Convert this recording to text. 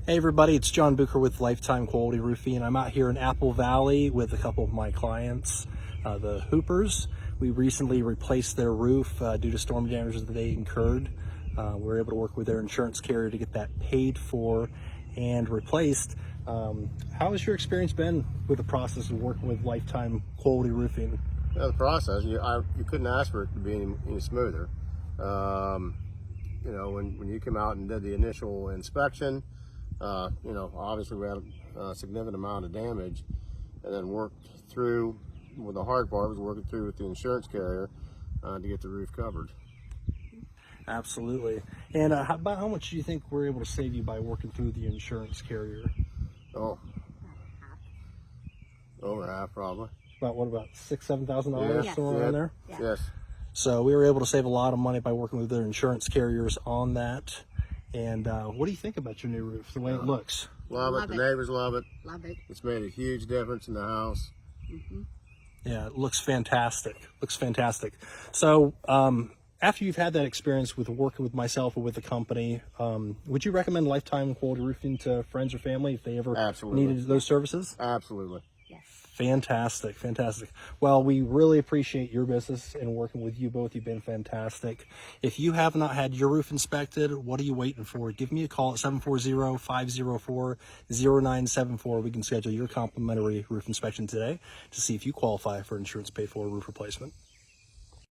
Hey everybody, it's Jon Beougher with Lifetime Quality Roofing, and I'm out here in Apple Valley with a couple of my clients, the Hoopers. We recently replaced their roof due to storm damage that they incurred. We were able to work with their insurance carrier to get that paid for and replaced. How has your experience been with the process of working with Lifetime Quality Roofing? The process, you couldn't ask for it to be any smoother. When you came out and did the initial inspection, obviously we had a significant amount of damage, and then worked through, well, the hard part was working through with the insurance carrier to get the roof covered. Absolutely. And how much do you think we're able to save you by working through the insurance carrier? Oh, over half probably. About $6,000-7,000 somewhere around there? Yeah. Yes. So we were able to save a lot of money by working with their insurance carriers on that. And what do you think about your new roof, the way it looks? Love it. The neighbors love it. Love it. It's made a huge difference in the house. Mm-hmm. Yeah, it looks fantastic. Looks fantastic. So after you've had that experience with working with myself or with the company, would you recommend Lifetime Quality Roofing to friends or family if they ever needed those services? Absolutely. Yes. Fantastic, fantastic. Well, we really appreciate your business and working with you both. You've been fantastic. If you have not had your roof inspected, what are you waiting for? Give me a call at 740-504-0974. We can schedule your complimentary roof inspection today to see if you qualify for insurance paid for roof replacement.